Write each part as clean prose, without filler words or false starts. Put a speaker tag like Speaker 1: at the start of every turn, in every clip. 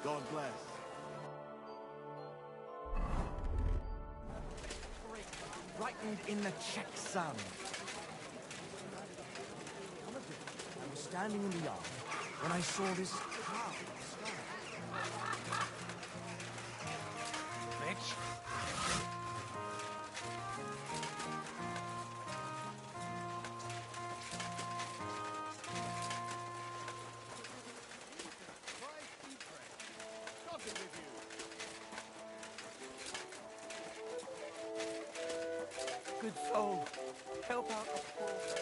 Speaker 1: God bless. Brightened in the Czech sun. I was standing in the yard when I saw this cloud in the sky. Bitch. Good soul, help out a poor man.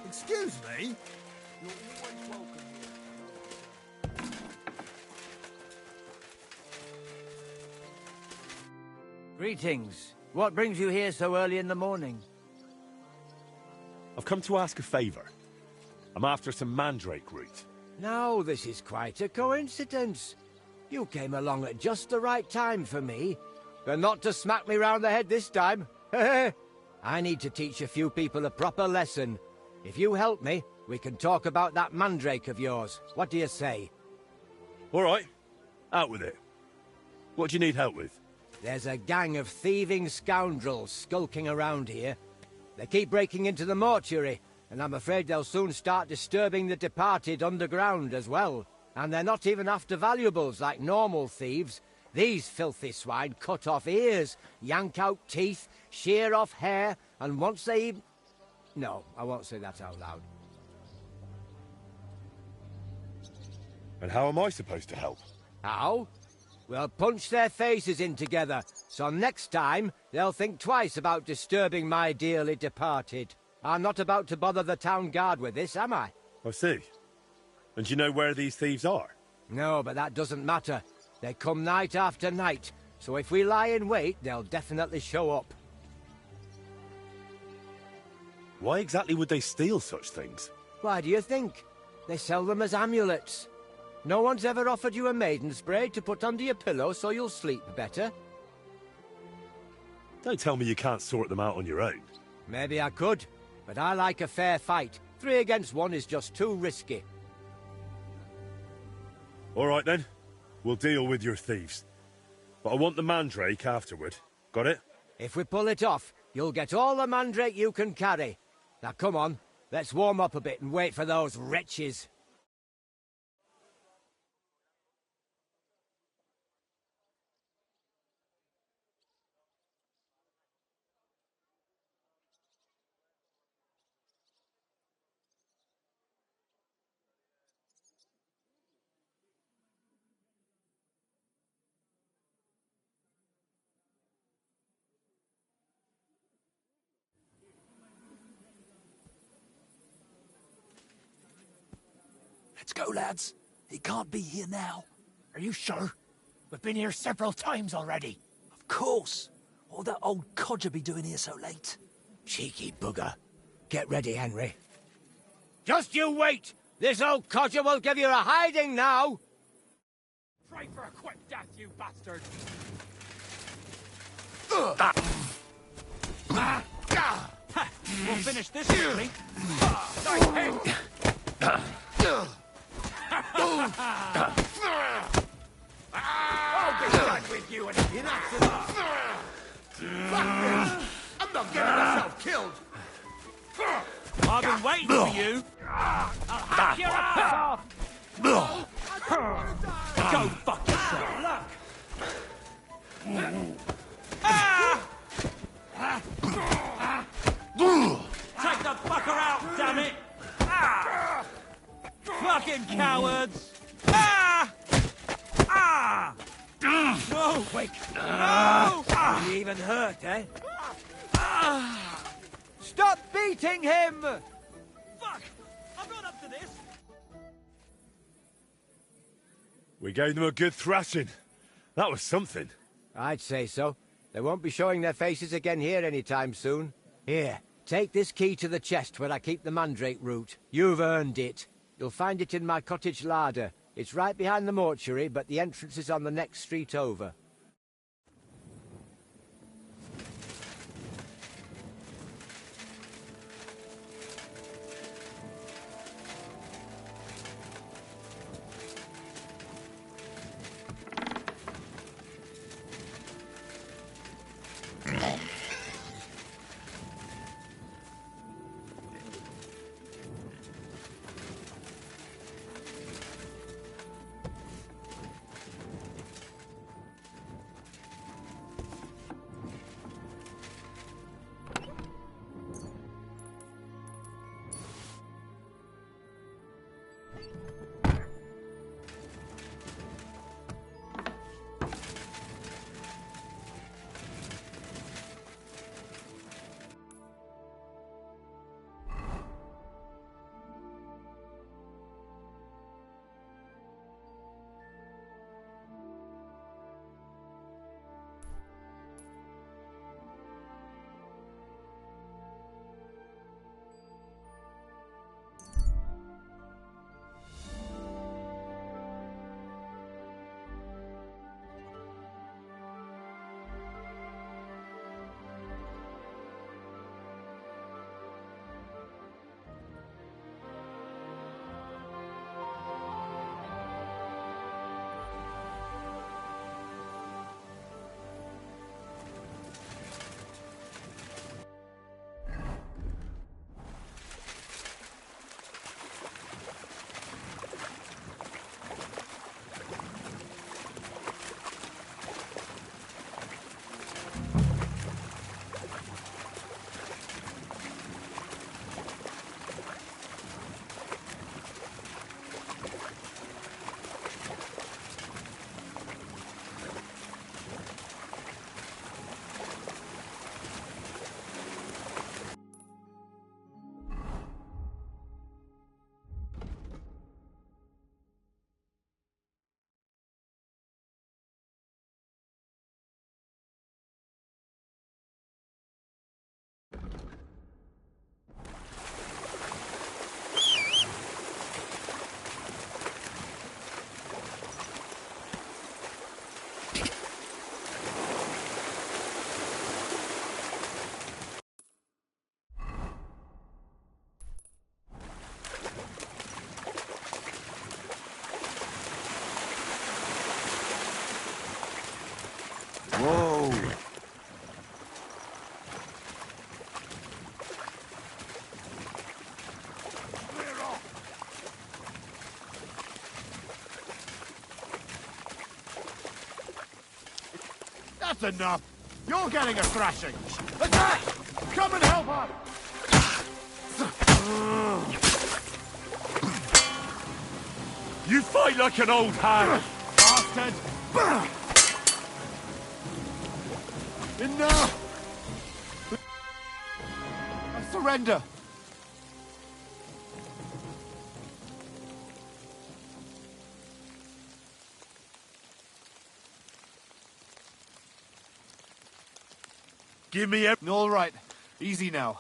Speaker 1: Excuse me? You're always welcome here.
Speaker 2: Greetings. What brings you here so early in the morning?
Speaker 3: I've come to ask a favour. I'm after some mandrake root.
Speaker 2: Now, this is quite a coincidence. You came along at just the right time for me, but not to smack me round the head this time. I need to teach a few people a proper lesson. If you help me, we can talk about that mandrake of yours. What do you say?
Speaker 3: All right, out with it. What do you need help with?
Speaker 2: There's a gang of thieving scoundrels skulking around here. They keep breaking into the mortuary, and I'm afraid they'll soon start disturbing the departed underground as well. And they're not even after valuables like normal thieves. These filthy swine cut off ears, yank out teeth, shear off hair, and once they even... No, I won't say that out loud.
Speaker 3: And how am I supposed to help?
Speaker 2: How? We'll punch their faces in together, so next time they'll think twice about disturbing my dearly departed. I'm not about to bother the town guard with this, am I?
Speaker 3: I see. And do you know where these thieves are?
Speaker 2: No, but that doesn't matter. They come night after night, so if we lie in wait, they'll definitely show up.
Speaker 3: Why exactly would they steal such things?
Speaker 2: Why do you think? They sell them as amulets. No one's ever offered you a maiden spray to put under your pillow so you'll sleep better?
Speaker 3: Don't tell me you can't sort them out on your own.
Speaker 2: Maybe I could, but I like a fair fight. 3 against 1 is just too risky.
Speaker 3: All right then, we'll deal with your thieves. But I want the mandrake afterward. Got it?
Speaker 2: If we pull it off, you'll get all the mandrake you can carry. Now come on, let's warm up a bit and wait for those wretches.
Speaker 4: Let's go, lads. He can't be here now. Are you sure? We've been here several times already. Of course. What would that old codger be doing here so late?
Speaker 2: Cheeky bugger. Get ready, Henry. Just you wait! This old codger will give you a hiding now!
Speaker 4: Pray for a quick death, you bastard! We'll finish this quickly. Nice hit! I'll be done with you in an accident! Fuck this! I'm not getting myself killed! I've been waiting for you! I'll hack your ass off! Go fuck yourself! Take the fucker out, damn it! Fucking cowards! No!
Speaker 2: Quick!
Speaker 4: No!
Speaker 2: You even hurt, eh? Stop beating him!
Speaker 4: Fuck! I'm not up to this!
Speaker 3: We gave them a good thrashing. That was something.
Speaker 2: I'd say so. They won't be showing their faces again here anytime soon. Here, take this key to the chest where I keep the mandrake root. You've earned it. You'll find it in my cottage larder. It's right behind the mortuary, but the entrance is on the next street over.
Speaker 4: That's enough! You're getting a thrashing! Attack! Come and help us!
Speaker 3: You fight like an old hag!
Speaker 4: Bastard! Enough! I surrender!
Speaker 3: Give me a...
Speaker 4: All right. Easy now.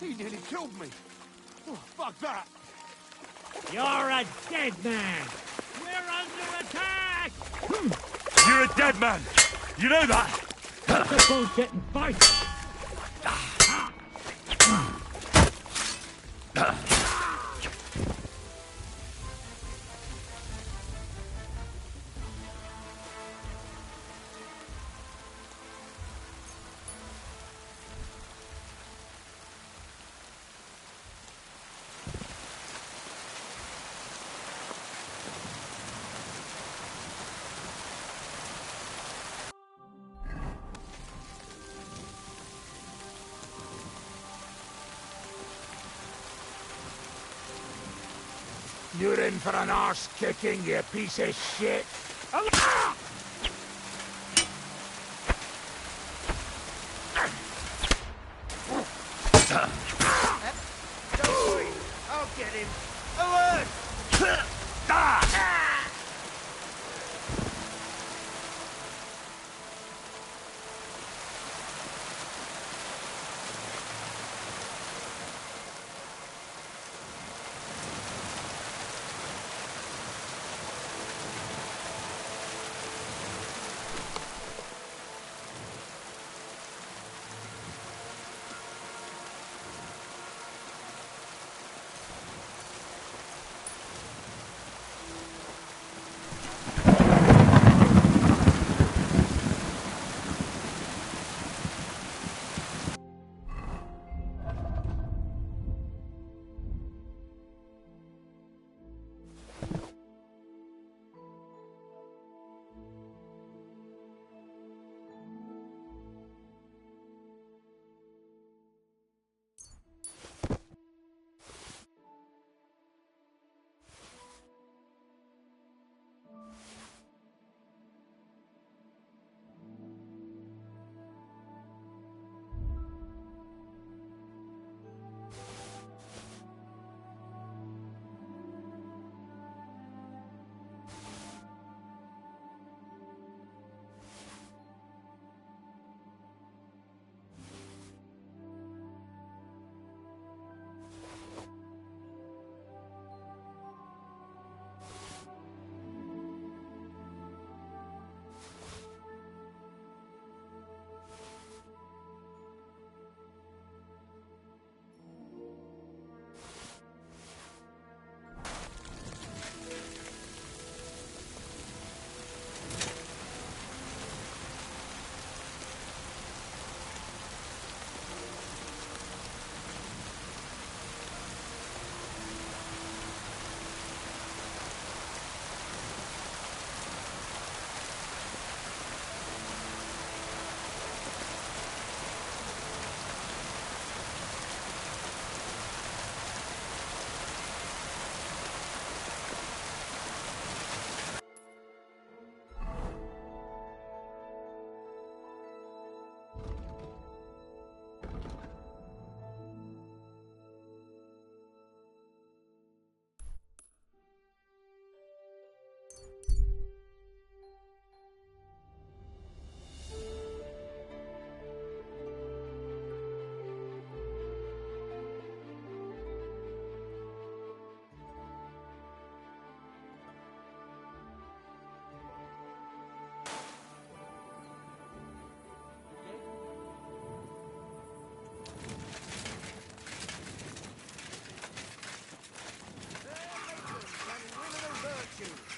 Speaker 4: He nearly killed me. Oh, fuck that.
Speaker 5: You're a dead man! We're under attack!
Speaker 3: You're a dead man! You know that?
Speaker 5: That's a bullshit and fight!
Speaker 4: You're in for an arse kicking, you piece of shit.
Speaker 1: Don't worry, I'll get him. Alert!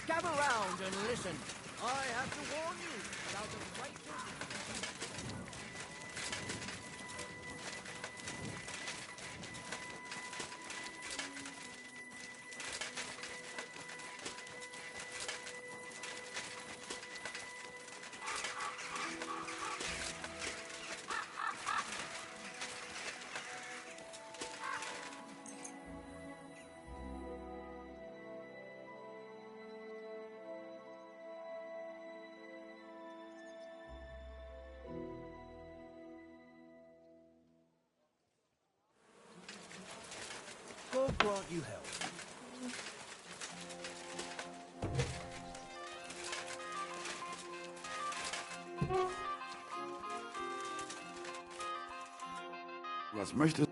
Speaker 1: Gather round and listen. I have to warn you about the righteous... grant you help.
Speaker 6: Was möchtest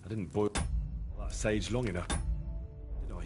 Speaker 7: I didn't boil that sage long enough, did I?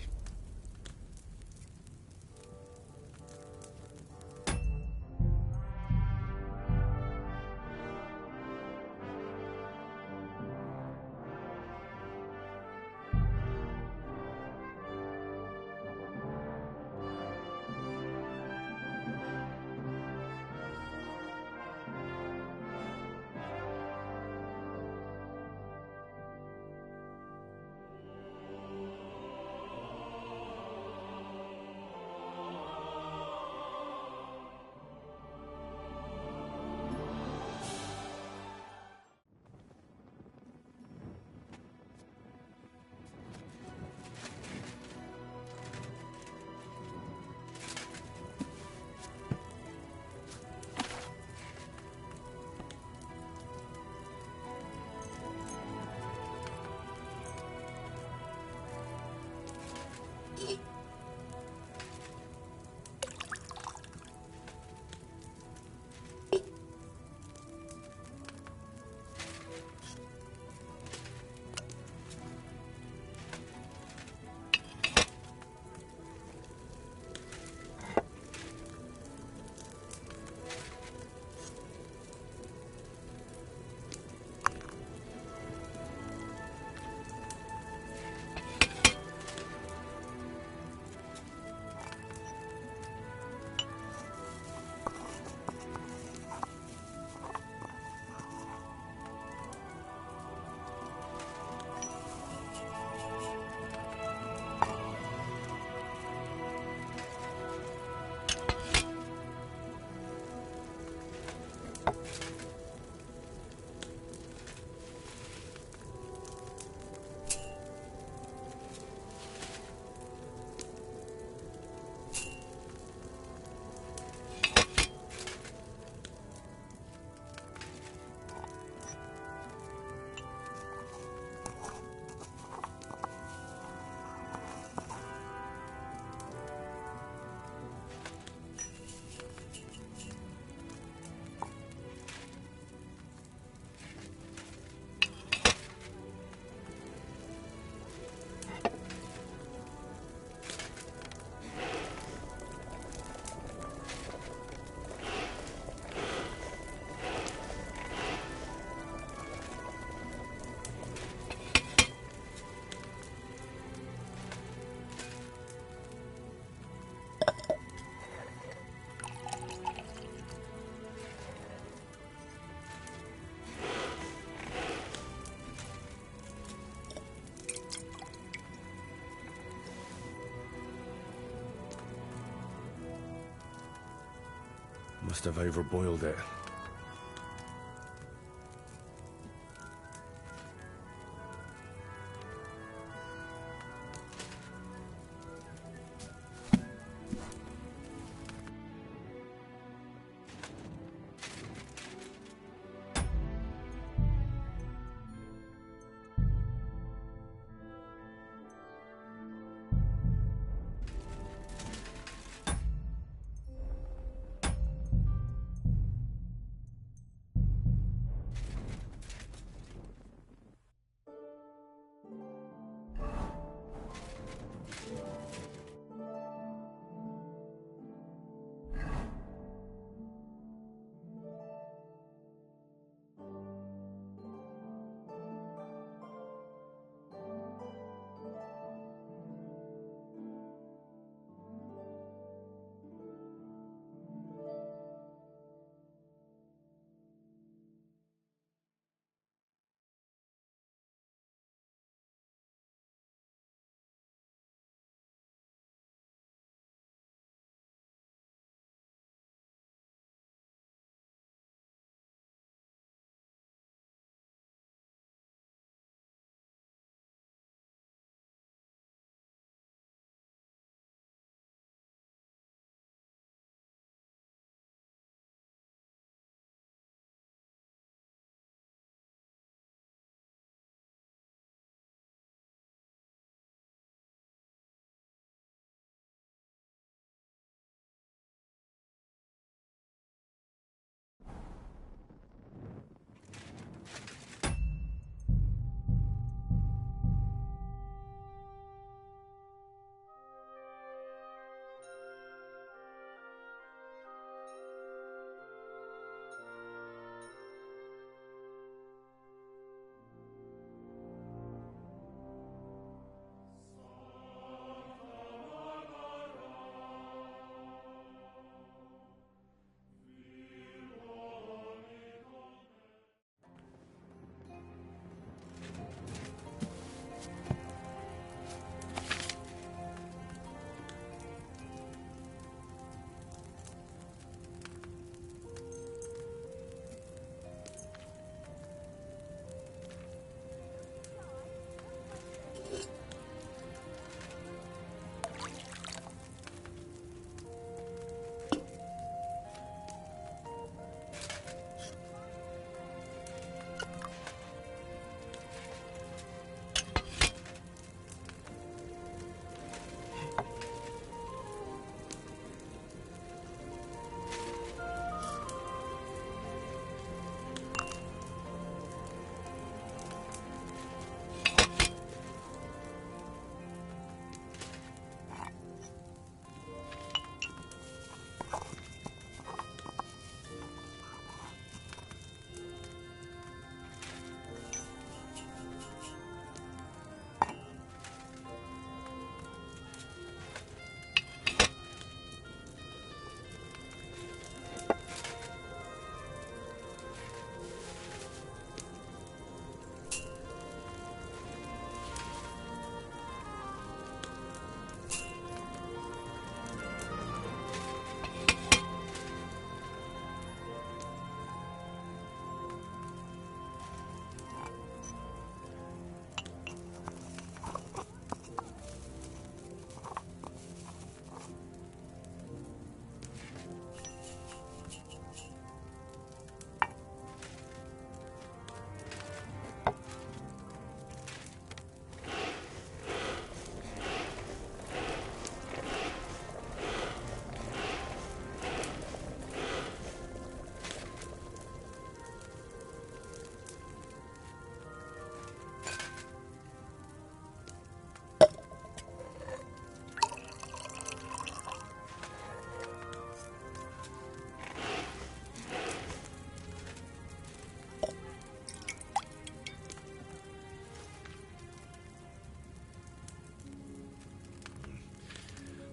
Speaker 7: Must have overboiled it.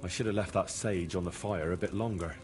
Speaker 7: I should have left that sage on the fire a bit longer.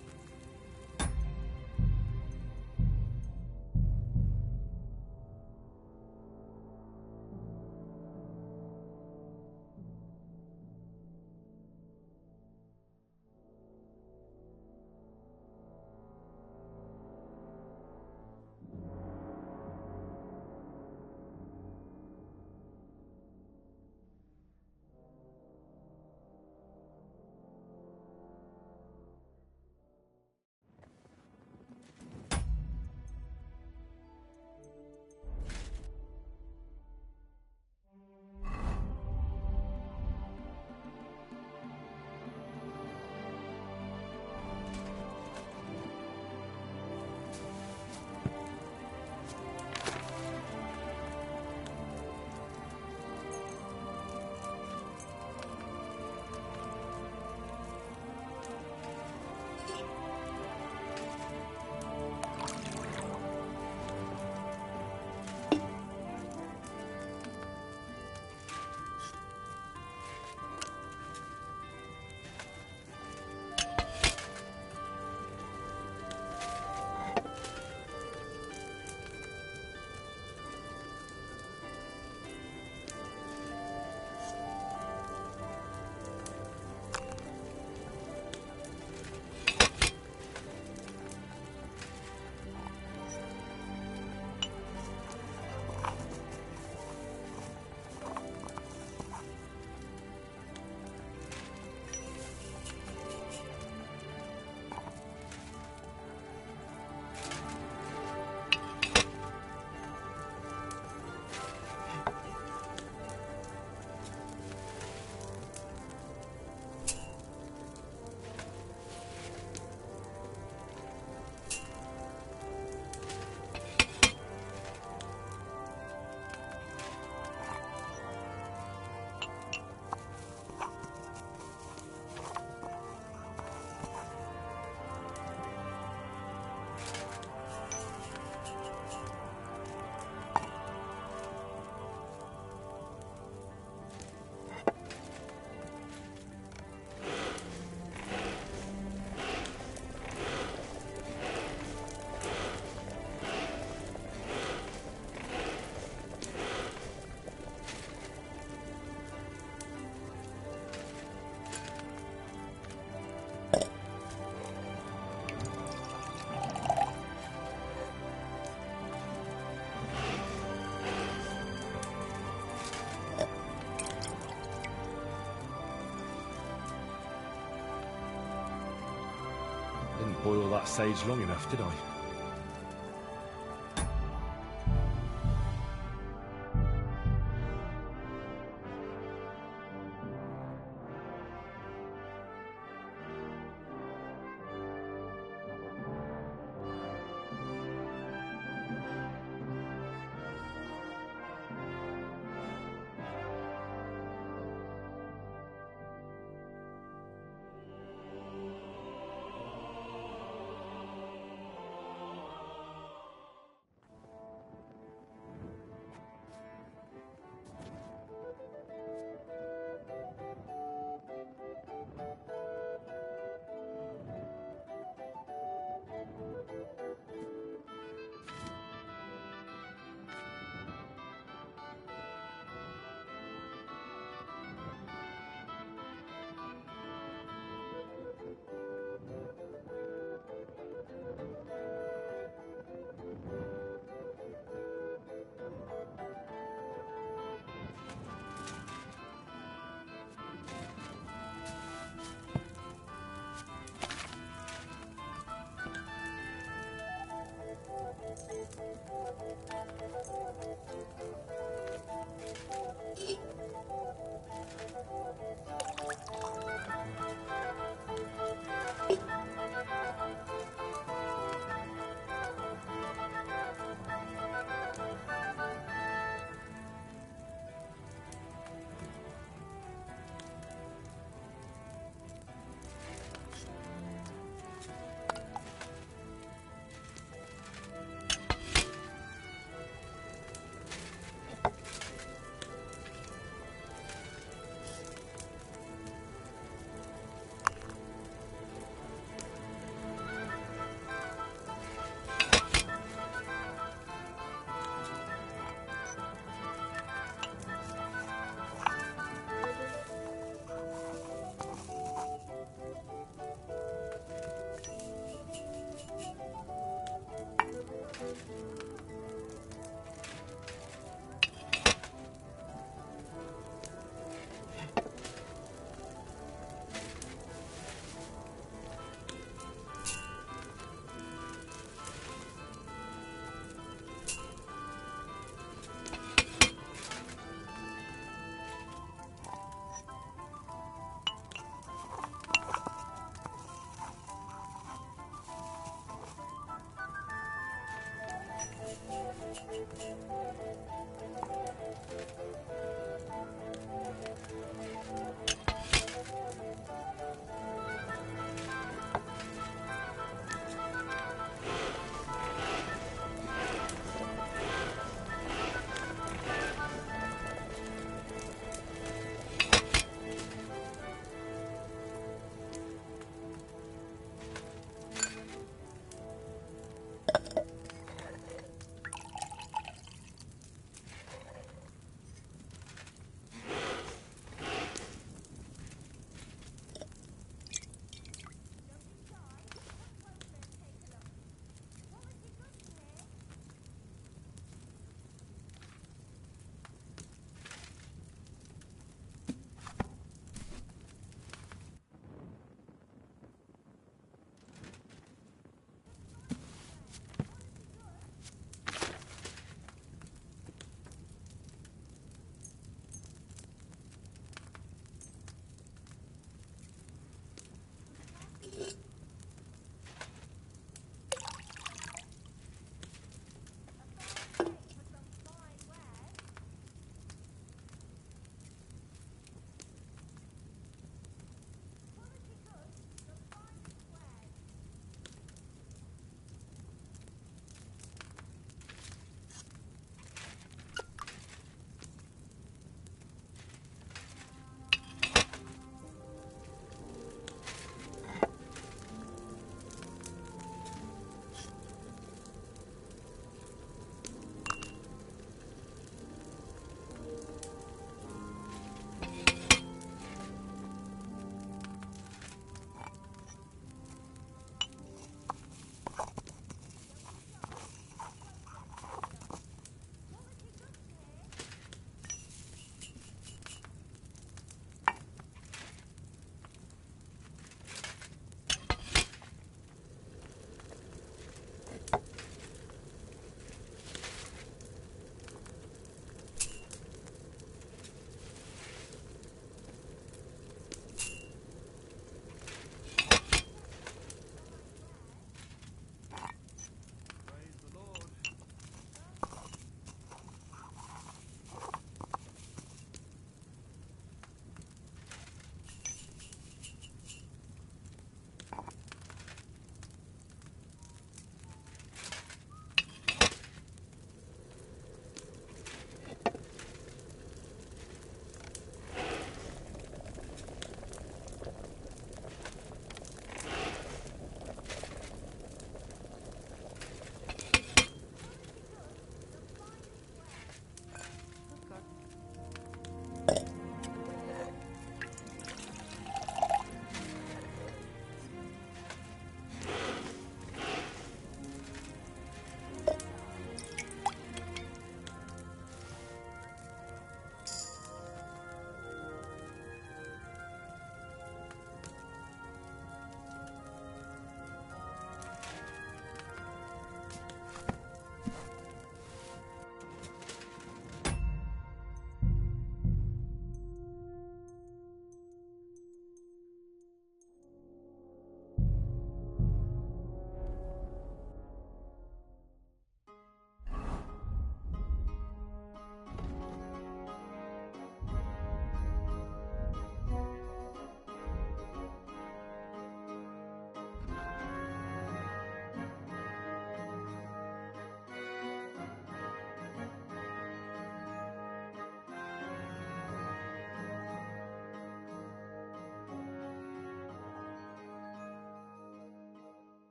Speaker 7: Didn't boil that sage long enough, did I?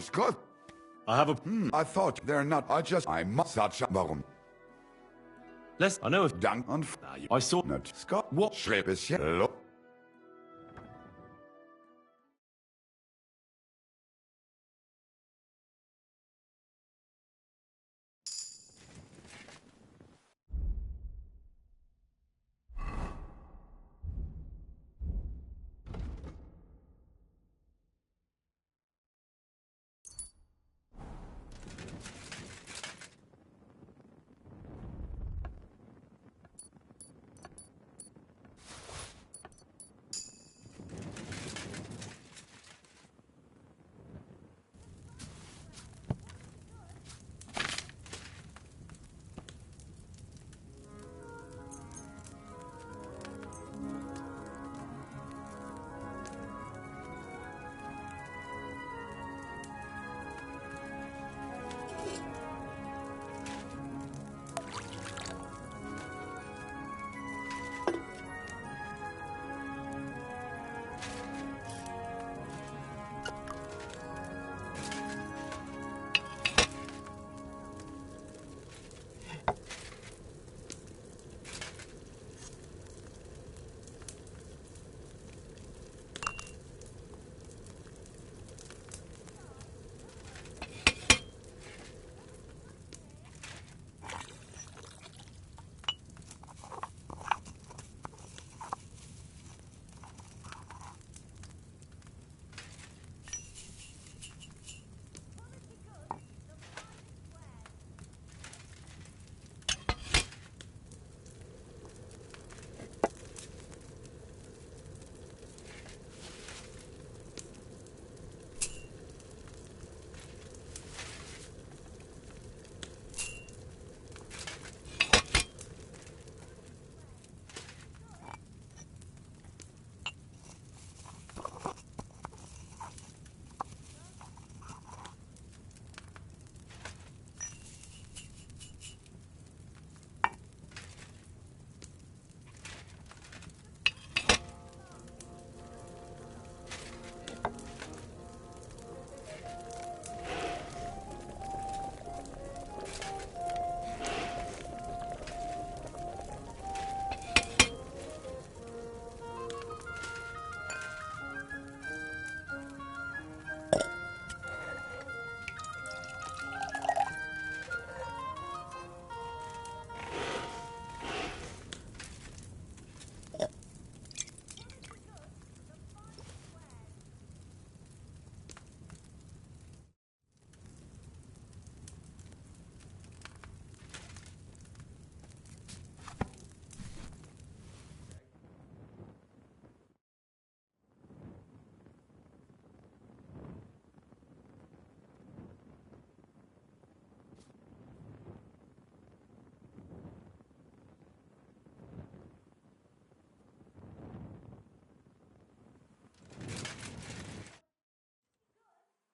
Speaker 6: Scott.
Speaker 7: I have a...
Speaker 6: I thought they're not. I must such a warum.
Speaker 7: I know if...
Speaker 6: Dank und
Speaker 7: I saw...
Speaker 6: not. Scott, what schreib es hier?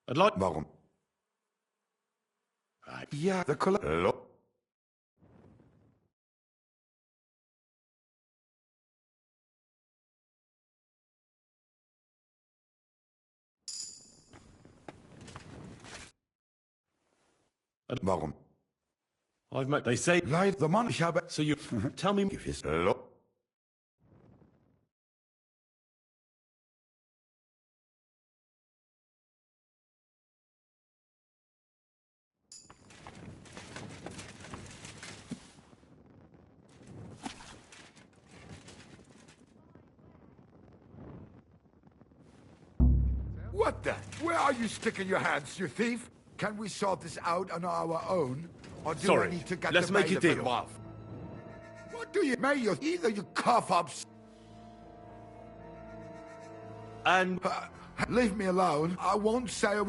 Speaker 7: I'd like...
Speaker 6: Warum? Ja, the color. Warum?
Speaker 7: I've met... They say...
Speaker 6: Leid, the man, ich habe...
Speaker 7: So you... Tell me...
Speaker 6: Gewiss. What the? Where are you sticking your hands, you thief? Can we sort this out on our own? Or do I need to get
Speaker 7: let's
Speaker 6: the
Speaker 7: make a
Speaker 6: bailiff
Speaker 7: deal.
Speaker 6: involved? What do you... May you... Either you cough up...
Speaker 7: And...
Speaker 6: leave me alone. I won't say a...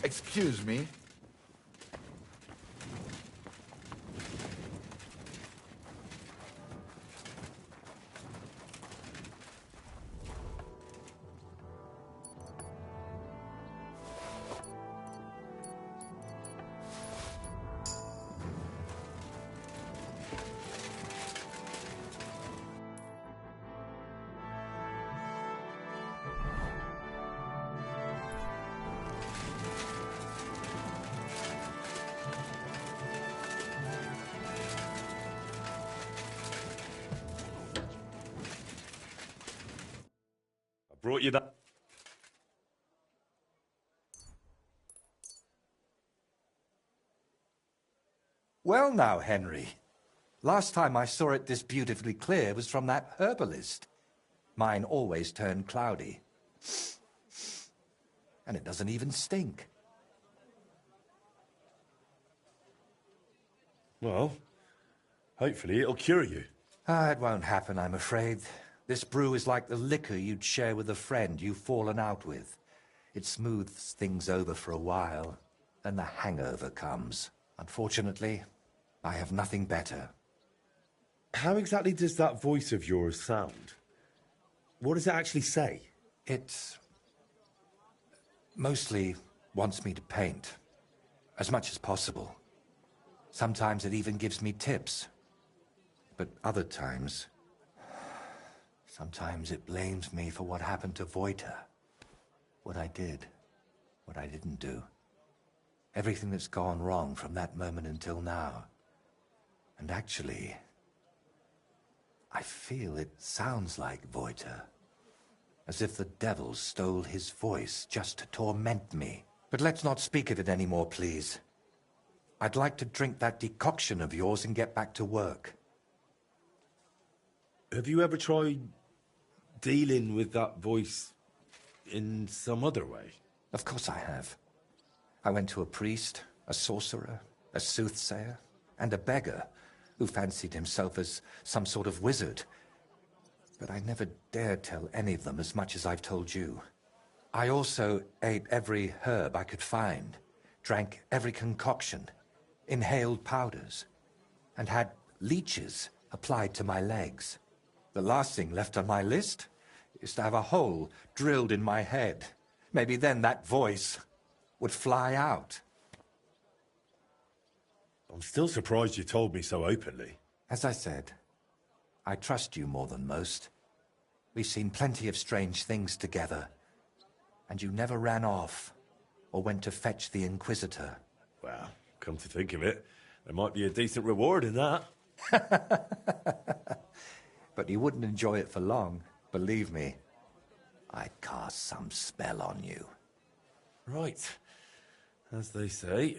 Speaker 6: Excuse me.
Speaker 3: brought you that.
Speaker 8: Well now, Henry. Last time I saw it this beautifully clear was from that herbalist. Mine always turned cloudy. And it doesn't even stink.
Speaker 3: Well, hopefully it'll cure you.
Speaker 8: It won't happen, I'm afraid. This brew is like the liquor you'd share with a friend you've fallen out with. It smooths things over for a while, then the hangover comes. Unfortunately, I have nothing better.
Speaker 3: How exactly does that voice of yours sound? What does it actually say?
Speaker 8: It mostly wants me to paint, as much as possible. Sometimes it even gives me tips. But other times, sometimes it blames me for what happened to Voita. What I did, what I didn't do. Everything that's gone wrong from that moment until now. And actually, I feel it sounds like Voita. As if the devil stole his voice just to torment me. But let's not speak of it anymore, please. I'd like to drink that decoction of yours and get back to work.
Speaker 3: Have you ever tried dealing with that voice in some other way?
Speaker 8: Of course I have. I went to a priest, a sorcerer, a soothsayer, and a beggar who fancied himself as some sort of wizard. But I never dared tell any of them as much as I've told you. I also ate every herb I could find, drank every concoction, inhaled powders, and had leeches applied to my legs. The last thing left on my list is to have a hole drilled in my head. Maybe then that voice would fly out.
Speaker 3: I'm still surprised you told me so openly.
Speaker 8: As I said, I trust you more than most. We've seen plenty of strange things together, and you never ran off or went to fetch the Inquisitor.
Speaker 3: Well, come to think of it, there might be a decent reward in that.
Speaker 8: But you wouldn't enjoy it for long, believe me. I'd cast some spell on you.
Speaker 3: Right. As they say,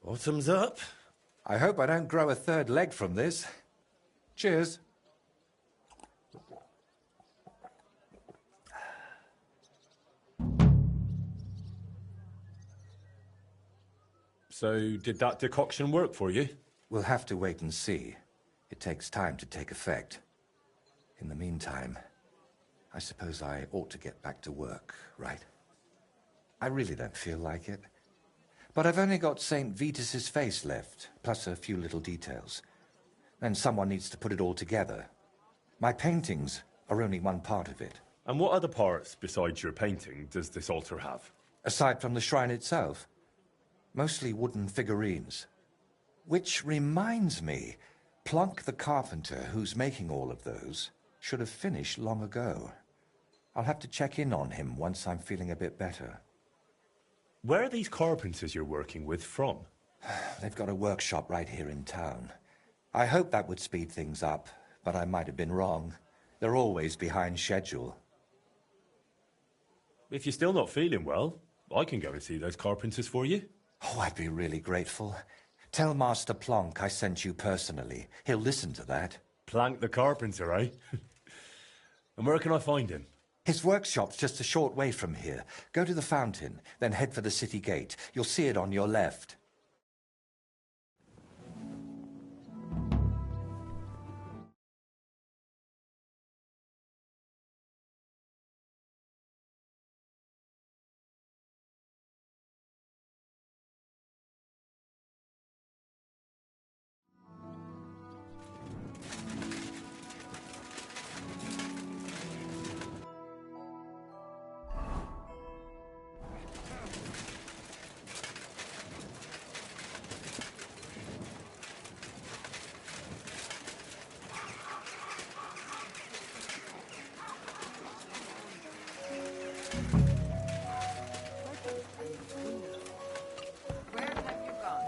Speaker 3: bottoms up.
Speaker 8: I hope I don't grow a third leg from this. Cheers.
Speaker 3: So, did that decoction work for you?
Speaker 8: We'll have to wait and see. It takes time to take effect. In the meantime, I suppose I ought to get back to work, right? I really don't feel like it. But I've only got St. Vitus's face left, plus a few little details. And someone needs to put it all together. My paintings are only one part of it.
Speaker 3: And what other parts, besides your painting, does this altar have?
Speaker 8: Aside from the shrine itself, mostly wooden figurines. Which reminds me, Plunk the carpenter, who's making all of those, should have finished long ago. I'll have to check in on him once I'm feeling a bit better.
Speaker 3: Where are these carpenters you're working with from?
Speaker 8: They've got a workshop right here in town. I hoped that would speed things up, but I might have been wrong. They're always behind schedule.
Speaker 3: If you're still not feeling well, I can go and see those carpenters for you.
Speaker 8: Oh, I'd be really grateful. Tell Master Plonk I sent you personally. He'll listen to that.
Speaker 3: Plank the carpenter, eh? And where can I find him?
Speaker 8: His workshop's just a short way from here. Go to the fountain, then head for the city gate. You'll see it on your left.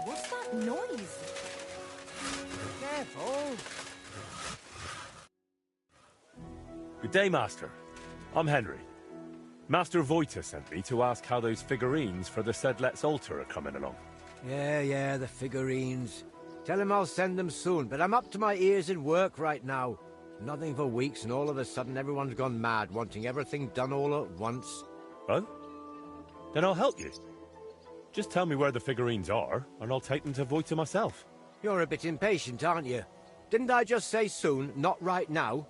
Speaker 9: What's that noise?
Speaker 1: Careful.
Speaker 3: Good day, Master. I'm Henry. Master Voita sent me to ask how those figurines for the Sedlet's altar are coming along.
Speaker 2: Yeah, the figurines. Tell him I'll send them soon, but I'm up to my ears in work right now. Nothing for weeks, and all of a sudden everyone's gone mad, wanting everything done all at once.
Speaker 3: Oh? Then I'll help you. Just tell me where the figurines are, and I'll take them to Voita myself.
Speaker 2: You're a bit impatient, aren't you? Didn't I just say soon, not right now?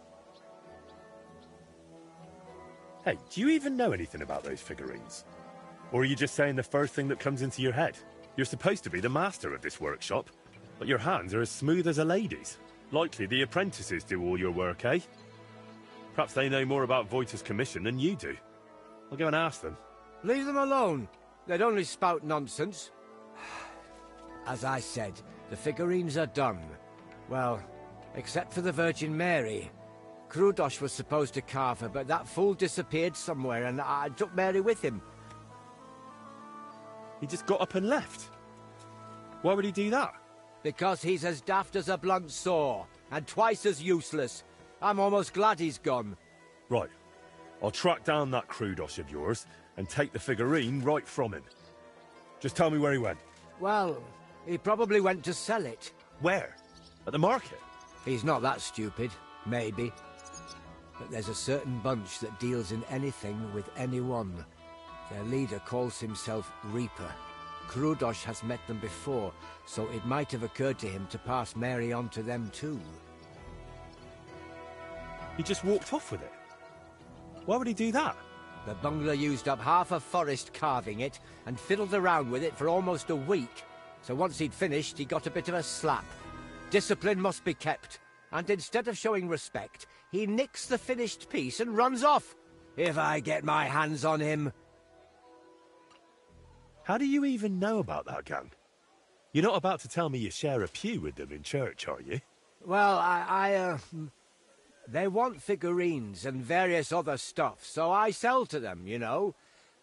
Speaker 3: Hey, do you even know anything about those figurines? Or are you just saying the first thing that comes into your head? You're supposed to be the master of this workshop, but your hands are as smooth as a lady's. Likely the apprentices do all your work, eh? Perhaps they know more about Voita's commission than you do. I'll go and ask them.
Speaker 2: Leave them alone. They'd only spout nonsense. As I said, the figurines are done. Well, except for the Virgin Mary. Krudosh was supposed to carve her, but that fool disappeared somewhere, and I took Mary with him.
Speaker 3: He just got up and left? Why would he do that?
Speaker 2: Because he's as daft as a blunt saw, and twice as useless. I'm almost glad he's gone.
Speaker 3: Right. I'll track down that Krudosh of yours, and take the figurine right from him. Just tell me where he went.
Speaker 2: Well, he probably went to sell it.
Speaker 3: Where? At the market?
Speaker 2: He's not that stupid. Maybe. But there's a certain bunch that deals in anything with anyone. Their leader calls himself Reaper. Krudosh has met them before, so it might have occurred to him to pass Mary on to them too.
Speaker 3: He just walked off with it? Why would he do that?
Speaker 2: The bungler used up half a forest carving it, and fiddled around with it for almost a week. So once he'd finished, he got a bit of a slap. Discipline must be kept. And instead of showing respect, he nicks the finished piece and runs off. If I get my hands on him...
Speaker 3: How do you even know about that gang? You're not about to tell me you share a pew with them in church, are you?
Speaker 2: Well, they want figurines and various other stuff, so I sell to them, you know.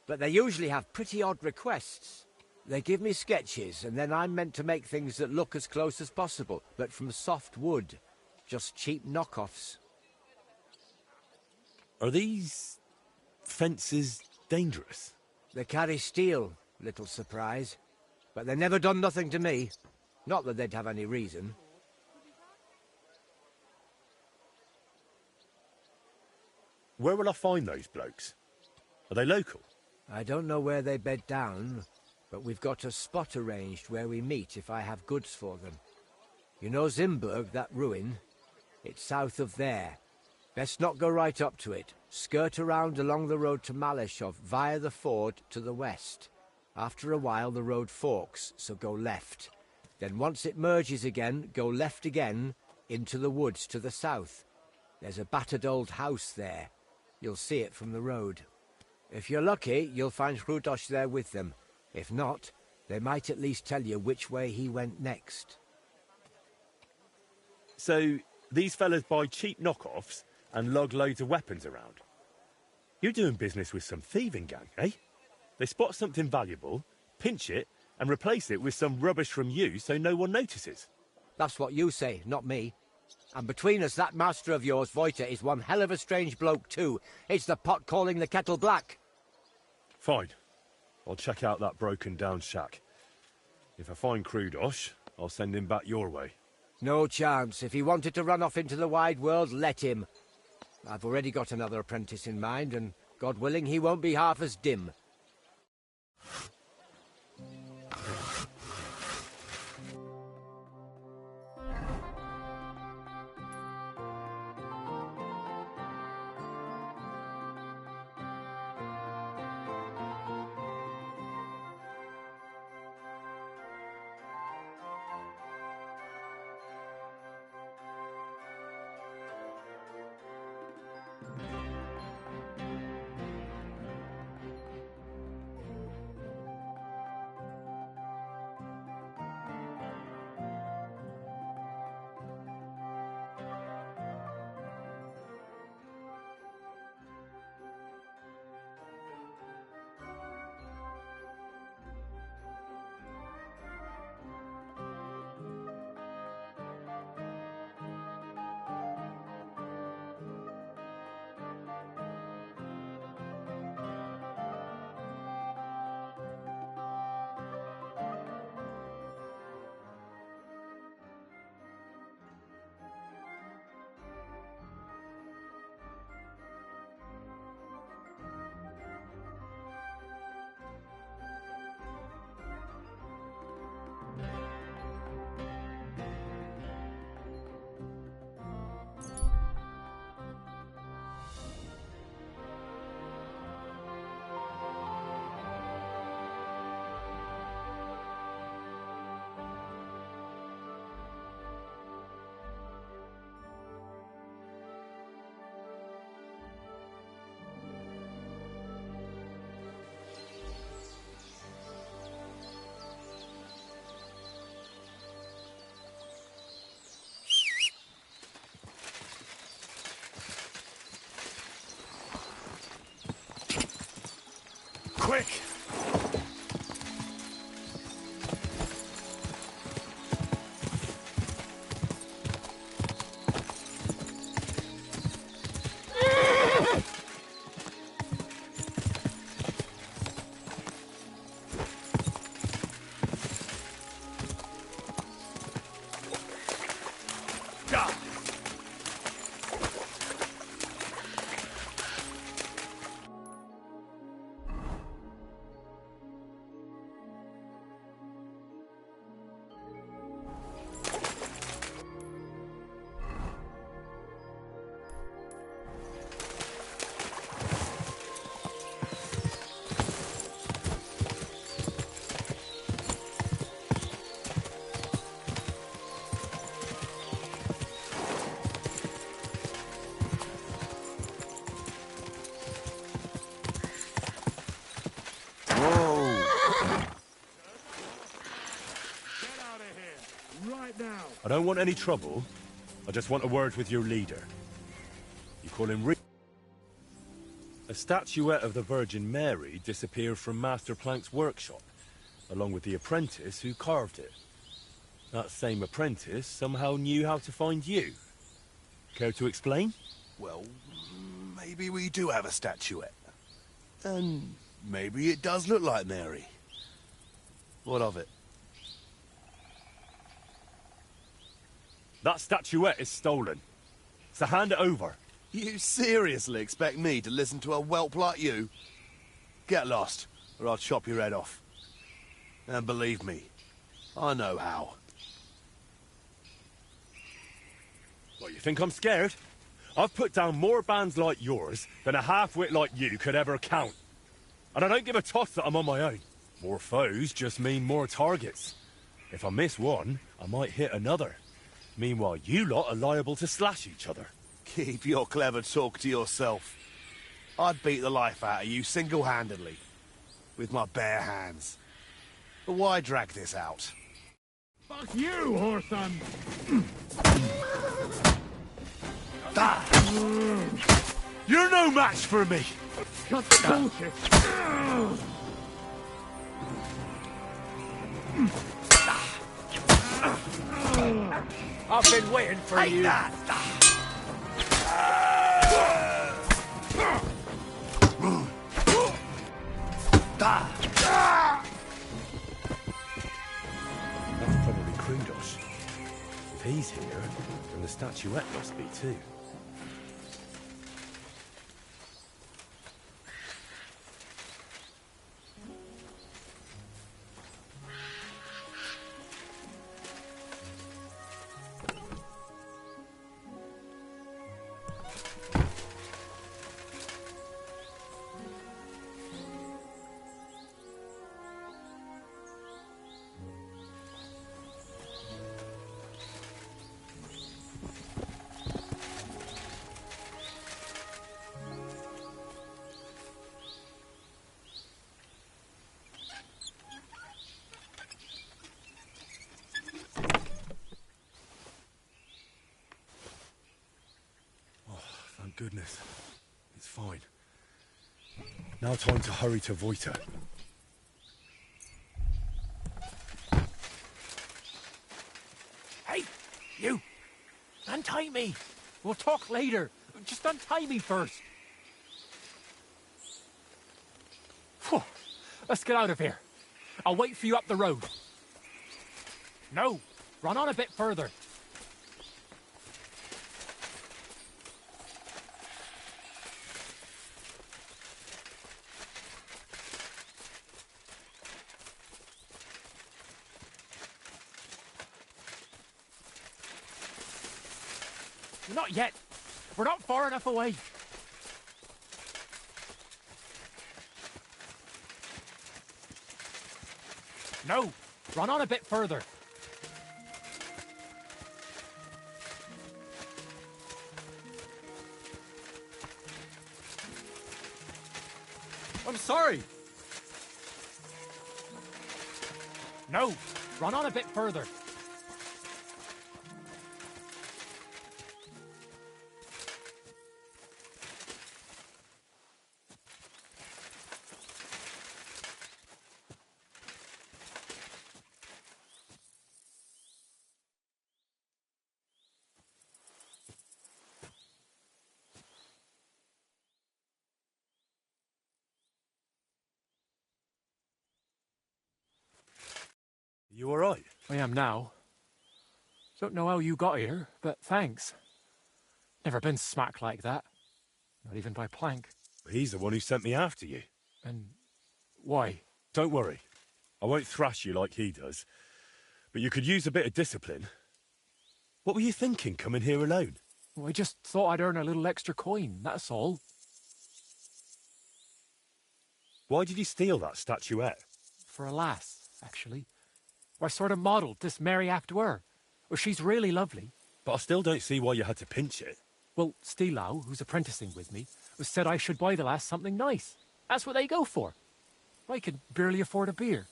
Speaker 2: But they usually have pretty odd requests. They give me sketches, and then I'm meant to make things that look as close as possible, but from soft wood. Just cheap knockoffs.
Speaker 3: Are these fences dangerous?
Speaker 2: They carry steel, little surprise. But they never done nothing to me. Not that they'd have any reason.
Speaker 3: Where will I find those blokes? Are they local?
Speaker 2: I don't know where they bed down, but we've got a spot arranged where we meet if I have goods for them. You know Zimburg, that ruin? It's south of there. Best not go right up to it. Skirt around along the road to Malashov via the ford to the west. After a while the road forks, so go left. Then once it merges again, go left again, into the woods to the south. There's a battered old house there. You'll see it from the road. If you're lucky, you'll find Krudosh there with them. If not, they might at least tell you which way he went next.
Speaker 3: So, these fellas buy cheap knockoffs and lug loads of weapons around. You're doing business with some thieving gang, eh? They spot something valuable, pinch it, and replace it with some rubbish from you so no one notices.
Speaker 2: That's what you say, not me. And between us, that master of yours, Voita, is one hell of a strange bloke too. It's the pot calling the kettle black.
Speaker 3: Fine. I'll check out that broken-down shack. If I find Krudosh, I'll send him back your way.
Speaker 2: No chance. If he wanted to run off into the wide world, let him. I've already got another apprentice in mind, and God willing, he won't be half as dim.
Speaker 3: quick! I don't want any trouble. I just want a word with your leader. You call him A statuette of the Virgin Mary disappeared from Master Plank's workshop, along with the apprentice who carved it. That same apprentice somehow knew how to find you. Care to explain?
Speaker 10: Well, maybe we do have a statuette. And maybe it does look like Mary. What of it?
Speaker 3: That statuette is stolen. So hand it over.
Speaker 10: You seriously expect me to listen to a whelp like you? Get lost, or I'll chop your head off. And believe me, I know how.
Speaker 3: What, you think I'm scared? I've put down more bands like yours than a half-wit like you could ever count. And I don't give a toss that I'm on my own. More foes just mean more targets. If I miss one, I might hit another. Meanwhile, you lot are liable to slash each other.
Speaker 10: Keep your clever talk to yourself. I'd beat the life out of you single-handedly. With my bare hands. But why drag this out?
Speaker 5: Fuck you, whoreson!
Speaker 10: You're no match for me!
Speaker 5: Cut the bullshit!
Speaker 2: I've been waiting for you.
Speaker 3: That's probably Krudos. If he's here, then the statuette must be too. Thank goodness. It's fine. Now time to hurry to Voita.
Speaker 1: Hey, you! Untie me! We'll talk later. Just untie me first. Whew. Let's get out of here. I'll wait for you up the road. No, run on a bit further. Not yet. We're not far enough away. No, run on a bit further.
Speaker 10: I'm sorry.
Speaker 1: No, run on a bit further.
Speaker 3: You alright?
Speaker 1: I am now. Don't know how you got here, but thanks. Never been smacked like that. Not even by Plank.
Speaker 3: He's the one who sent me after you.
Speaker 1: And why?
Speaker 3: Don't worry. I won't thrash you like he does. But you could use a bit of discipline. What were you thinking, coming here alone?
Speaker 1: Well, I just thought I'd earn a little extra coin, that's all.
Speaker 3: Why did you steal that statuette?
Speaker 1: For a lass, actually. I sort of modelled this Mary after her. Well, she's really lovely.
Speaker 3: But I still don't see why you had to pinch it.
Speaker 1: Well, Steelow, who's apprenticing with me, said I should buy the lass something nice. That's what they go for. I could barely afford a beer.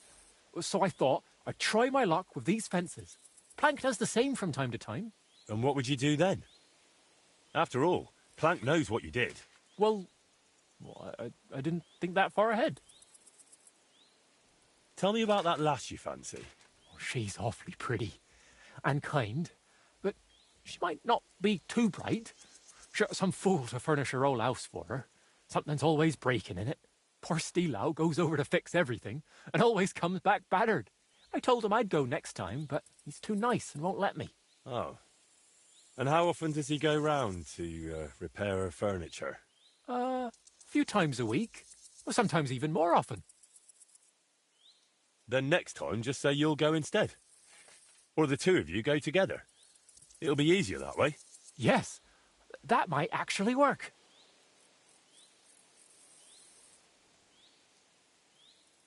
Speaker 1: So I thought I'd try my luck with these fences. Plank does the same from time to time.
Speaker 3: And what would you do then? After all, Plank knows what you did.
Speaker 1: Well, I didn't think that far ahead.
Speaker 3: Tell me about that lass you fancy.
Speaker 1: Oh, she's awfully pretty and kind, but she might not be too bright. She got some fool to furnish her old house for her. Something's always breaking in it. Poor Steelow goes over to fix everything and always comes back battered. I told him I'd go next time, but he's too nice and won't let me.
Speaker 3: Oh. And how often does he go round to repair her furniture?
Speaker 1: A few times a week, or sometimes even more often.
Speaker 3: Then next time, just say you'll go instead. Or the two of you go together. It'll be easier that way.
Speaker 1: Yes, that might actually work.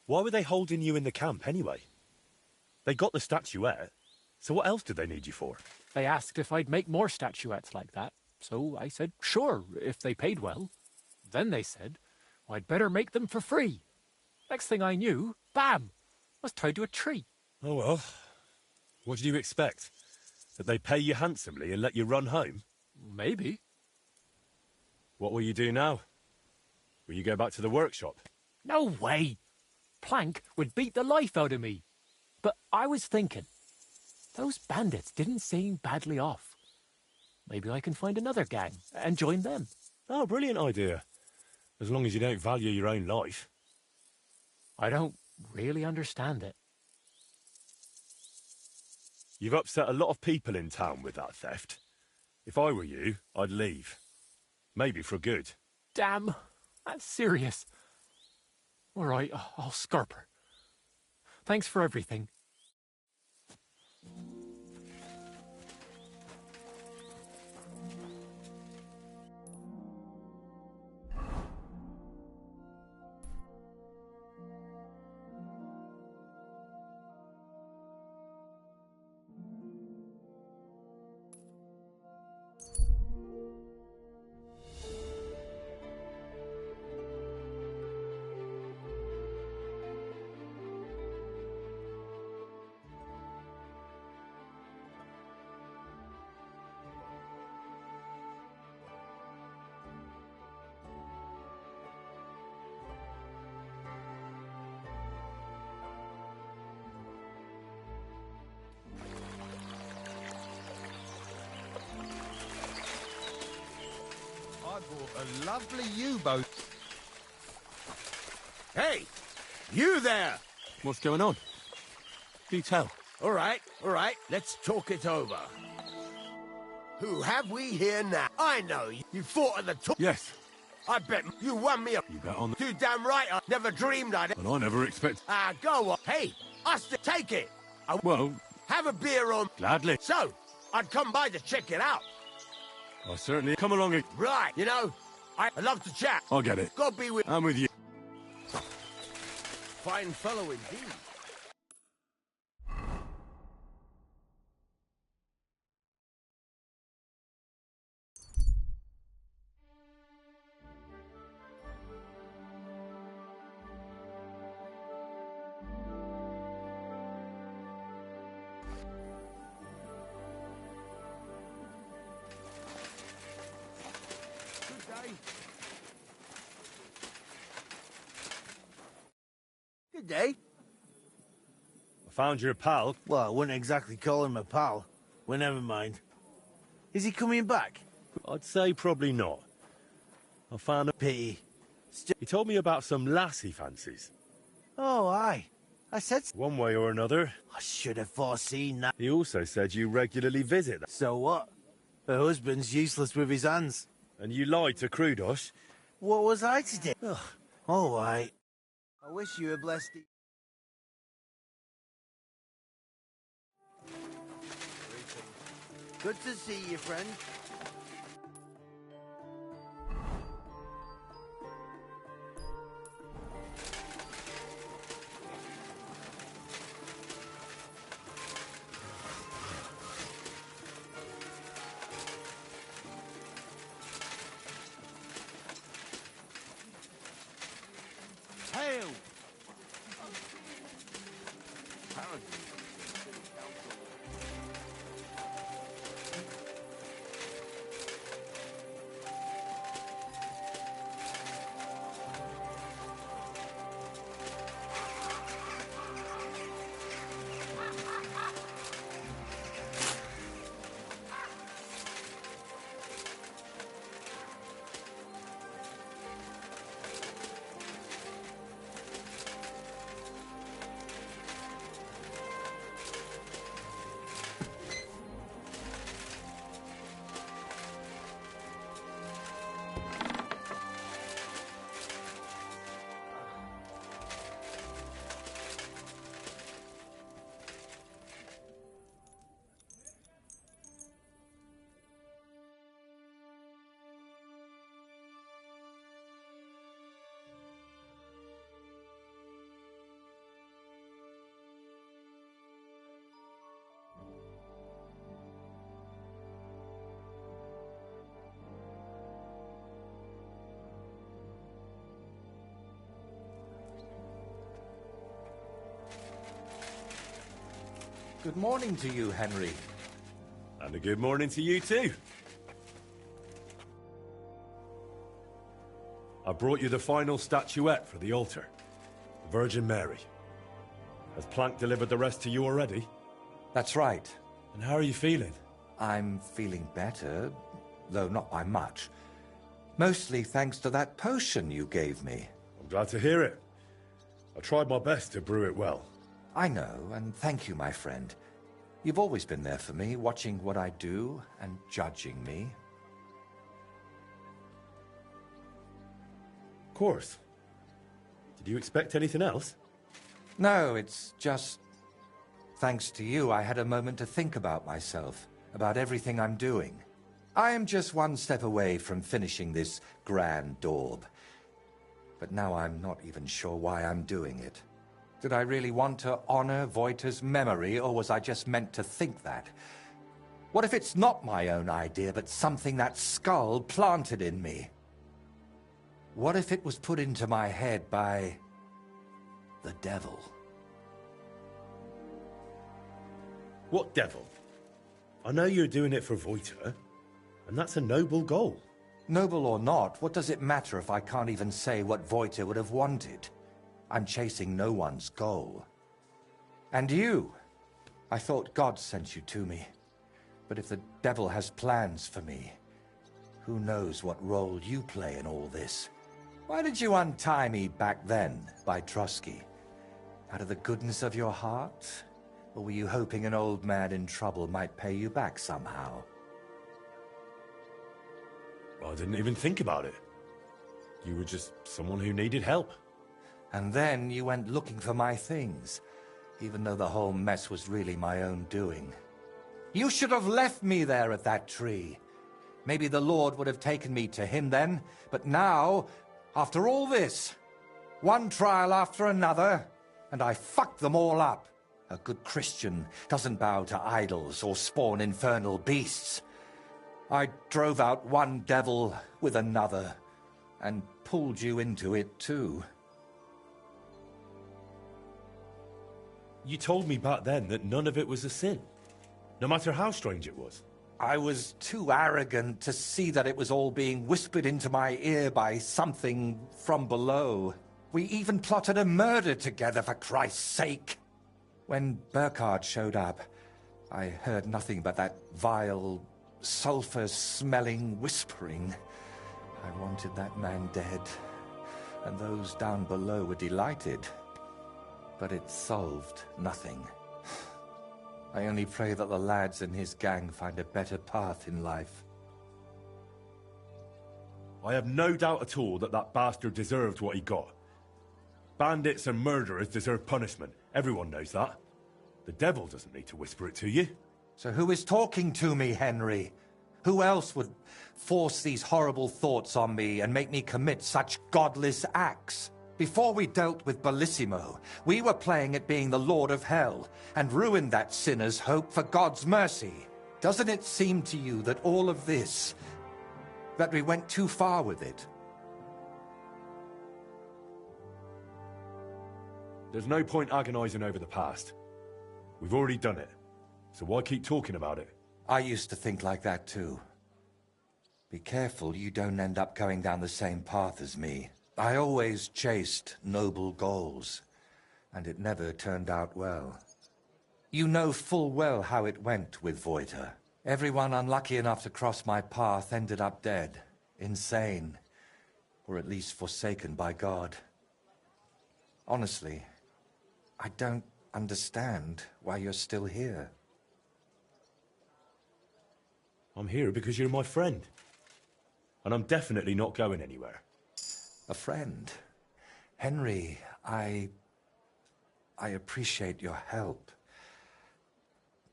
Speaker 3: Why were they holding you in the camp anyway? They got the statuette, so what else did they need you for?
Speaker 1: They asked if I'd make more statuettes like that, so I said sure, if they paid well. Then they said I'd better make them for free. Next thing I knew, bam, I was tied to a tree.
Speaker 3: Oh well, what did you expect? That they pay you handsomely and let you run home?
Speaker 1: Maybe.
Speaker 3: What will you do now? Will you go back to the workshop?
Speaker 1: No way! Plank would beat the life out of me. But I was thinking, those bandits didn't seem badly off. Maybe I can find another gang and join them.
Speaker 3: Oh, brilliant idea. As long as you don't value your own life.
Speaker 1: I don't really understand it.
Speaker 3: You've upset a lot of people in town with that theft. If I were you, I'd leave. Maybe for good.
Speaker 1: Damn, that's serious. All right, I'll scarp her. Thanks for everything.
Speaker 10: A lovely U-boat. Hey, you there!
Speaker 4: What's going on? Do tell.
Speaker 10: All right, let's talk it over. Who have we here now? I know you. You fought at the top.
Speaker 4: Yes.
Speaker 10: I bet you won me up.
Speaker 4: You bet on the...
Speaker 10: Too damn right, I never dreamed I'd...
Speaker 4: And I never expect...
Speaker 10: Ah, go on. Hey, take it.
Speaker 4: Well...
Speaker 10: Have a beer on...
Speaker 4: Gladly.
Speaker 10: So, I'd come by to check it out.
Speaker 4: I certainly... Come along and...
Speaker 10: Right, you know, I'd love to chat.
Speaker 4: I'll get it.
Speaker 10: God be with...
Speaker 4: I'm with you.
Speaker 10: Fine fellow indeed. Good day.
Speaker 3: I found your pal.
Speaker 10: Well, I wouldn't exactly call him a pal. Well, never mind. Is he coming back?
Speaker 3: I'd say probably not. I found a...
Speaker 10: Pity.
Speaker 3: He told me about some lass he fancies.
Speaker 10: Oh, aye. I said...
Speaker 3: One way or another.
Speaker 10: I should have foreseen that.
Speaker 3: He also said you regularly visit.
Speaker 10: So what? Her husband's useless with his hands.
Speaker 3: And you lied to Krudos?
Speaker 10: What was I to do? Ugh. All right. I wish you a blessed... Good to see you, friend. Hail!
Speaker 8: Good morning to you, Henry.
Speaker 3: And a good morning to you too. I brought you the final statuette for the altar. The Virgin Mary. Has Plank delivered the rest to you already?
Speaker 8: That's right.
Speaker 3: And how are you feeling?
Speaker 8: I'm feeling better, though not by much. Mostly thanks to that potion you gave me.
Speaker 3: I'm glad to hear it. I tried my best to brew it well.
Speaker 8: I know, and thank you, my friend. You've always been there for me, watching what I do and judging me.
Speaker 3: Of course. Did you expect anything else?
Speaker 8: No, it's just... Thanks to you, I had a moment to think about myself, about everything I'm doing. I am just one step away from finishing this grand daub. But now I'm not even sure why I'm doing it. Did I really want to honor Voita's memory, or was I just meant to think that? What if it's not my own idea, but something that skull planted in me? What if it was put into my head by... the devil?
Speaker 3: What devil? I know you're doing it for Voita, and that's a noble goal.
Speaker 8: Noble or not, what does it matter if I can't even say what Voita would have wanted? I'm chasing no one's goal. And you? I thought God sent you to me. But if the devil has plans for me, who knows what role you play in all this? Why did you untie me back then by Trusky? Out of the goodness of your heart? Or were you hoping an old man in trouble might pay you back somehow?
Speaker 3: I didn't even think about it. You were just someone who needed help.
Speaker 8: And then you went looking for my things, even though the whole mess was really my own doing. You should have left me there at that tree. Maybe the Lord would have taken me to him then, but now, after all this, one trial after another, and I fucked them all up. A good Christian doesn't bow to idols or spawn infernal beasts. I drove out one devil with another, and pulled you into it too.
Speaker 3: You told me back then that none of it was a sin, no matter how strange it was.
Speaker 8: I was too arrogant to see that it was all being whispered into my ear by something from below. We even plotted a murder together, for Christ's sake. When Burkhard showed up, I heard nothing but that vile, sulphur-smelling whispering. I wanted that man dead, and those down below were delighted. but it solved nothing. I only pray that the lads in his gang find a better path in life.
Speaker 3: I have no doubt at all that that bastard deserved what he got. Bandits and murderers deserve punishment. Everyone knows that. The devil doesn't need to whisper it to you.
Speaker 8: So who is talking to me, Henry? Who else would force these horrible thoughts on me and make me commit such godless acts? Before we dealt with Bellissimo, we were playing at being the Lord of Hell and ruined that sinner's hope for God's mercy. Doesn't it seem to you that all of this, that we went too far with it?
Speaker 3: There's no point agonizing over the past. We've already done it, so why keep talking about it?
Speaker 8: I used to think like that too. Be careful you don't end up going down the same path as me. I always chased noble goals, and it never turned out well. You know full well how it went with Voita. Everyone unlucky enough to cross my path ended up dead, insane, or at least forsaken by God. Honestly, I don't understand why you're still here.
Speaker 3: I'm here because you're my friend. And I'm definitely not going anywhere.
Speaker 8: A friend? Henry, I appreciate your help.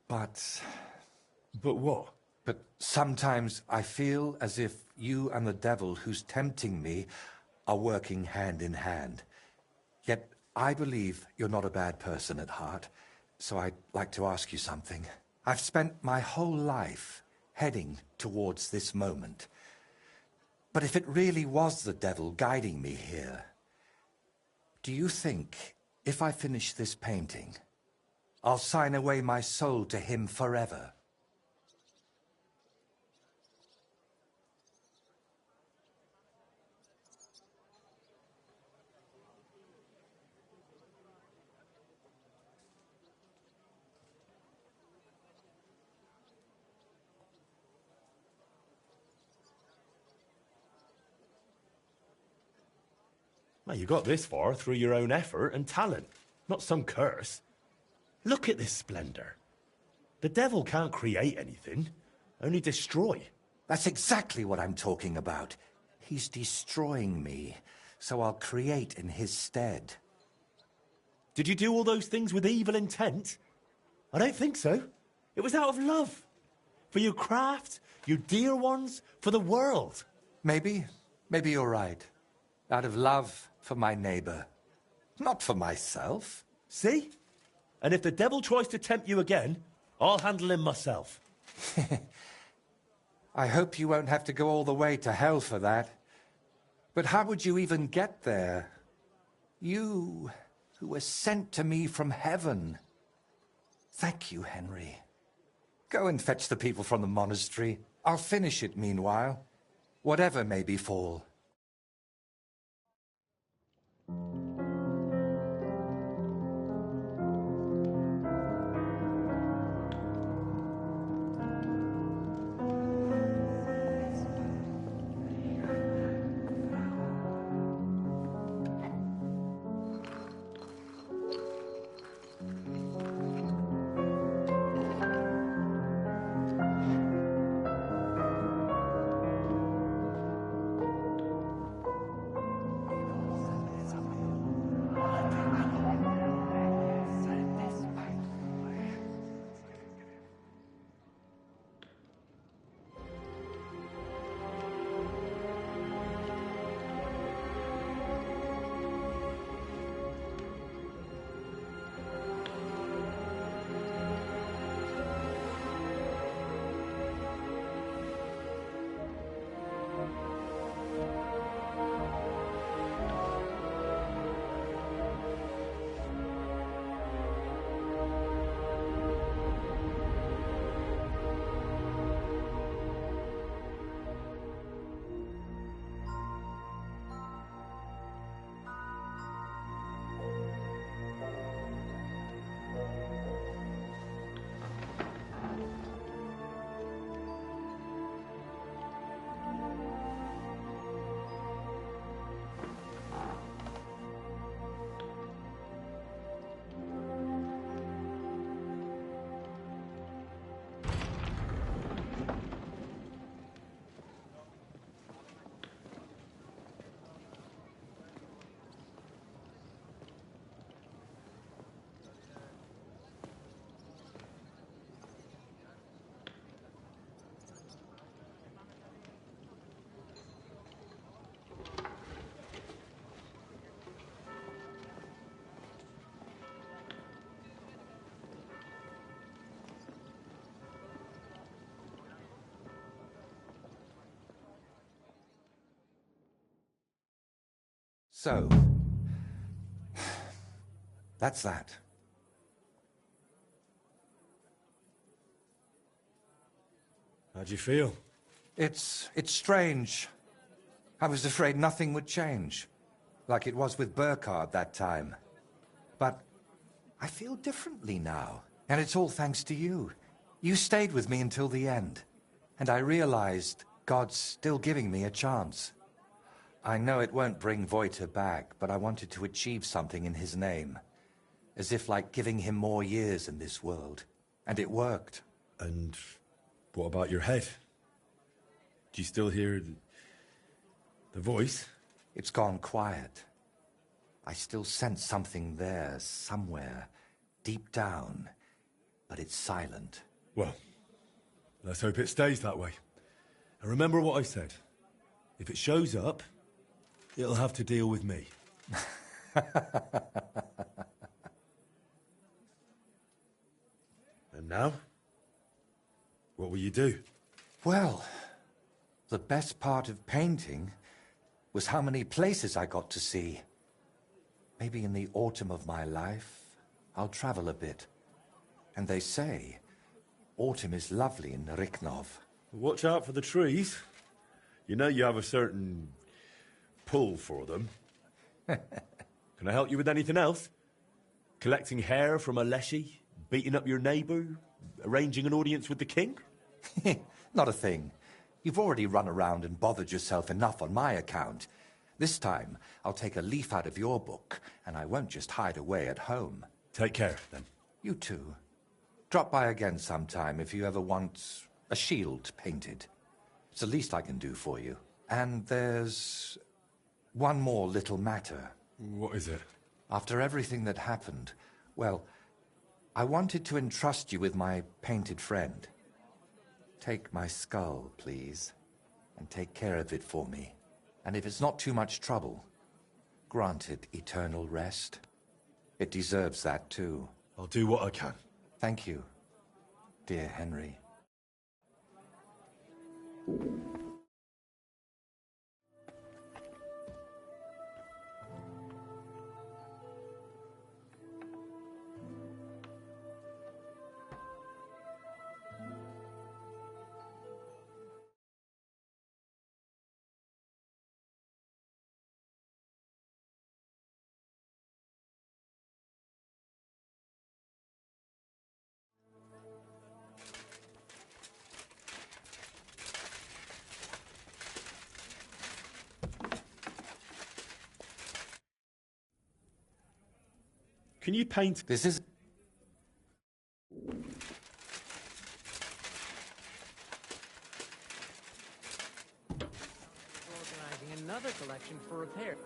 Speaker 8: But...
Speaker 3: But what?
Speaker 8: But sometimes I feel as if you and the devil who's tempting me are working hand in hand. Yet I believe you're not a bad person at heart, so I'd like to ask you something. I've spent my whole life heading towards this moment. But if it really was the devil guiding me here, do you think if I finish this painting, I'll sign away my soul to him forever?
Speaker 3: Well, you got this far through your own effort and talent, not some curse. Look at this splendor. The devil can't create anything, only destroy.
Speaker 8: That's exactly what I'm talking about. He's destroying me, so I'll create in his stead.
Speaker 3: Did you do all those things with evil intent? I don't think so. It was out of love. For your craft, your dear ones, for the world.
Speaker 8: Maybe you're right. Out of love for my neighbor, not for myself.
Speaker 3: See? And if the devil tries to tempt you again, I'll handle him myself.
Speaker 8: I hope you won't have to go all the way to hell for that. But how would you even get there? You, who were sent to me from heaven. Thank you, Henry. Go and fetch the people from the monastery. I'll finish it meanwhile, whatever may befall. So, that's that.
Speaker 7: How do you feel?
Speaker 8: It's strange. I was afraid nothing would change, like it was with Burkhard that time. But I feel differently now, and it's all thanks to you. You stayed with me until the end, and I realized God's still giving me a chance. I know it won't bring Voita back, but I wanted to achieve something in his name, as if like giving him more years in this world, and it worked.
Speaker 7: And what about your head? Do you still hear the voice?
Speaker 8: It's gone quiet. I still sense something there, somewhere, deep down, but it's silent.
Speaker 7: Well, let's hope it stays that way. And remember what I said. If it shows up, it'll have to deal with me. And now? What will you do?
Speaker 8: Well, the best part of painting was how many places I got to see. Maybe in the autumn of my life, I'll travel a bit. And they say, autumn is lovely in Riknov.
Speaker 7: Watch out for the trees. You know you have a certain pull for them. Can I help you with anything else? Collecting hair from a leshy? Beating up your neighbour? Arranging an audience with the king?
Speaker 8: Not a thing. You've already run around and bothered yourself enough on my account. This time, I'll take a leaf out of your book, and I won't just hide away at home.
Speaker 7: Take care, then.
Speaker 8: You too. Drop by again sometime if you ever want a shield painted. It's the least I can do for you. And there's one more little matter.
Speaker 7: What is it?
Speaker 8: After everything that happened, well, I wanted to entrust you with my painted friend. Take my skull, please, and take care of it for me. And if it's not too much trouble, grant it eternal rest. It deserves that too.
Speaker 7: I'll do what I can.
Speaker 8: Thank you, dear Henry.
Speaker 7: Can you paint...
Speaker 8: This is...
Speaker 11: Organizing another collection for repair.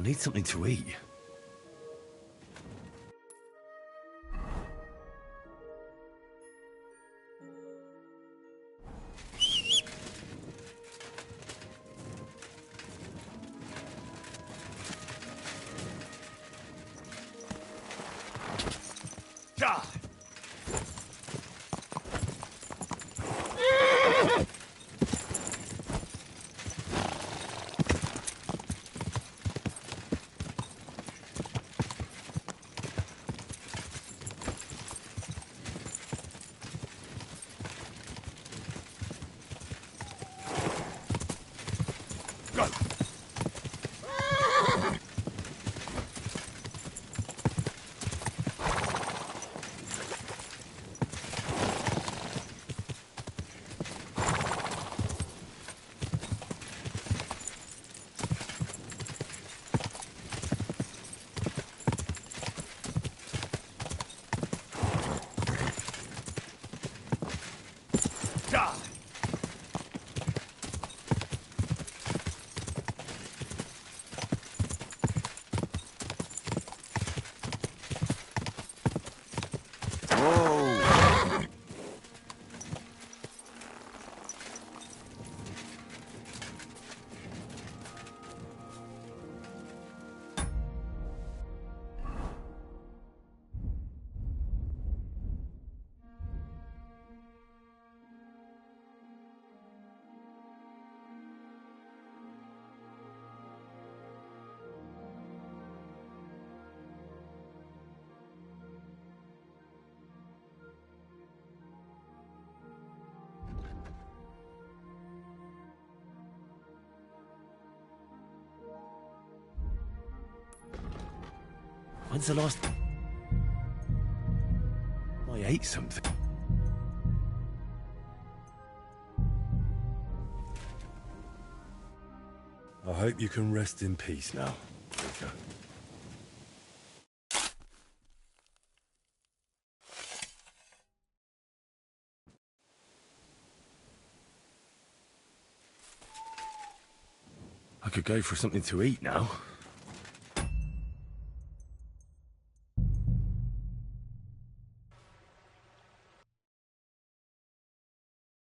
Speaker 3: need something to eat. When's the last... I ate something. I hope you can rest in peace now, Rika. I could go for something to eat now.